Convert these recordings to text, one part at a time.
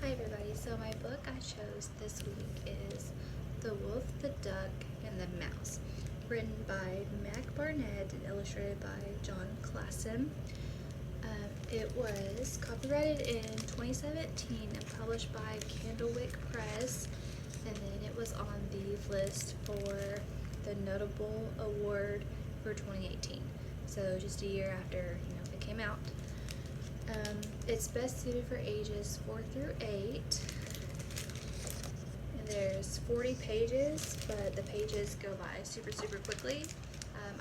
Hi everybody, so my book I chose this week is The Wolf, the Duck, and the Mouse, written by Mac Barnett and illustrated by John Klassen. It was copyrighted in 2017 and published by Candlewick Press, and then it was on the list for the Notable Award for 2018, so just a year after it came out. It's best suited for ages 4 through 8. And there's 40 pages, but the pages go by super quickly.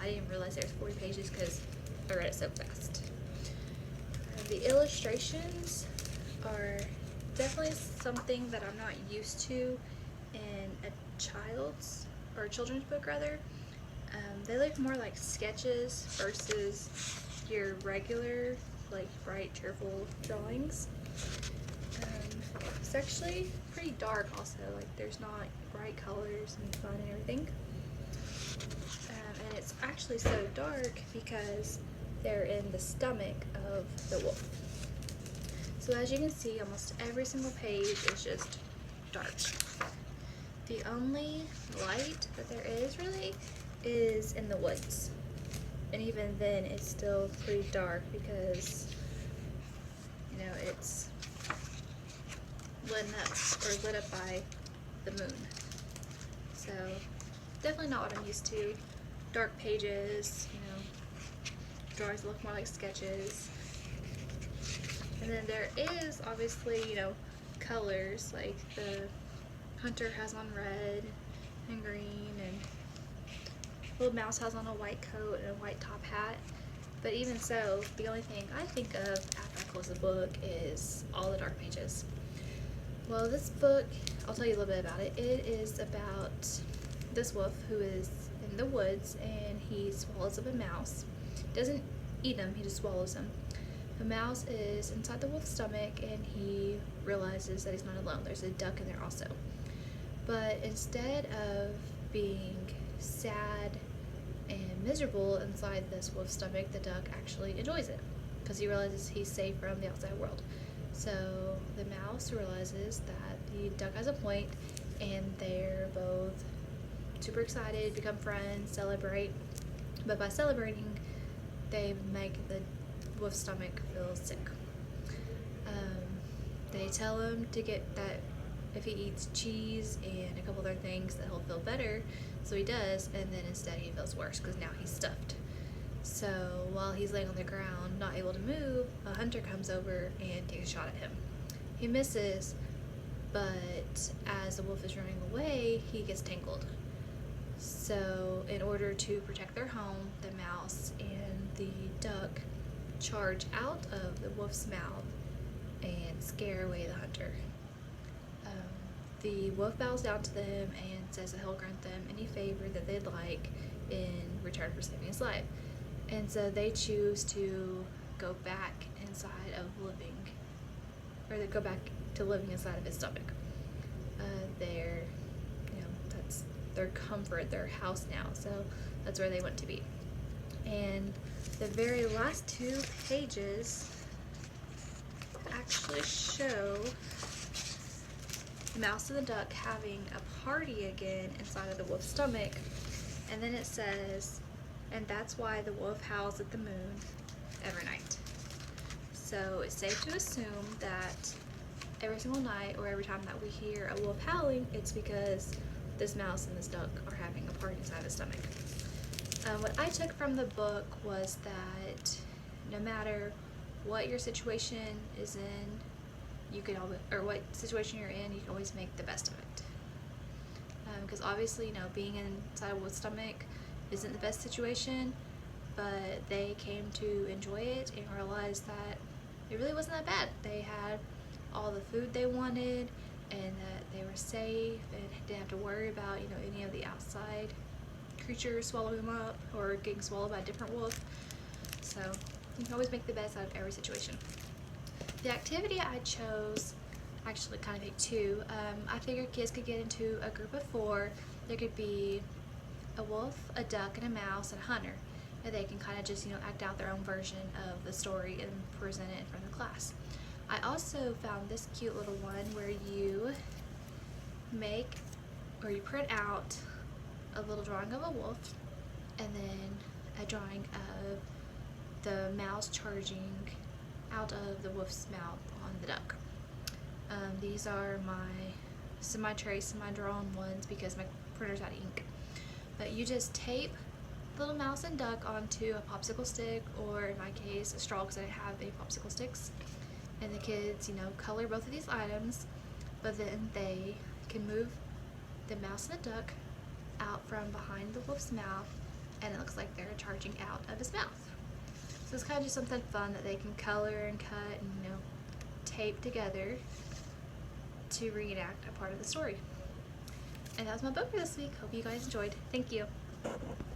I didn't realize there was 40 pages because I read it so fast. The illustrations are definitely something that I'm not used to in a children's book rather. They look more like sketches versus your regular like bright, cheerful drawings. It's actually pretty dark also, like there's not bright colors and fun and everything. And it's actually so dark because they're in the stomach of the wolf. So as you can see, almost every single page is just dark. The only light that there is really is in the woods. And even then it's still pretty dark because it's lit up by the moon. So definitely not what I'm used to. Dark pages, drawings look more like sketches. And then there is obviously, colors, like the hunter has on red and green, and little mouse has on a white coat and a white top hat. But even so, the only thing I think of after I close the book is all the dark pages. Well, this book, I'll tell you a little bit about it. It is about this wolf who is in the woods and he swallows up a mouse. Doesn't eat him, he just swallows him. The mouse is inside the wolf's stomach and he realizes that he's not alone. There's a duck in there also. But instead of being sad and miserable inside this wolf's stomach, the duck actually enjoys it because he realizes he's safe from the outside world. So the mouse realizes that the duck has a point and they're both super excited, become friends, celebrate. But by celebrating, they make the wolf's stomach feel sick. They tell him to get that if he eats cheese and a couple other things that he'll feel better, so he does, and then instead he feels worse because now he's stuffed. So while he's laying on the ground not able to move, a hunter comes over and takes a shot at him. He misses, but as the wolf is running away, he gets tangled. So in order to protect their home, the mouse and the duck charge out of the wolf's mouth and scare away the hunter. The wolf bows down to them and says that he'll grant them any favor that they'd like in return for saving his life. And so they choose to go back inside of living, or they go back to living inside of his stomach. That's their comfort, their house now. So that's where they want to be. And the very last 2 pages actually show the mouse and the duck having a party again inside of the wolf's stomach, and then it says, and that's why the wolf howls at the moon every night. So it's safe to assume that every single night or every time that we hear a wolf howling, it's because this mouse and this duck are having a party inside his stomach. What I took from the book was that no matter what your situation is in, or what situation you're in, you can always make the best of it. Because obviously, being inside a wolf's stomach isn't the best situation, but they came to enjoy it and realized that it really wasn't that bad. They had all the food they wanted, and that they were safe and didn't have to worry about any of the outside creatures swallowing them up or getting swallowed by a different wolf. So you can always make the best out of every situation. The activity I chose, actually kind of picked 2. I figured kids could get into a group of 4. There could be a wolf, a duck, and a mouse, and a hunter. And they can kind of just, act out their own version of the story and present it in front of the class. I also found this cute little one where you make, or you print out a little drawing of a wolf and then a drawing of the mouse charging out of the wolf's mouth on the duck. These are my semi-trace, semi-drawn ones because my printer's out of ink. But you just tape little mouse and duck onto a popsicle stick, or in my case a straw because I have any popsicle sticks, and the kids, you know, color both of these items, but then they can move the mouse and the duck out from behind the wolf's mouth, and it looks like they're charging out of his mouth. So it's kind of just something fun that they can color and cut and, you know, tape together to reenact a part of the story. And that was my book for this week. Hope you guys enjoyed. Thank you.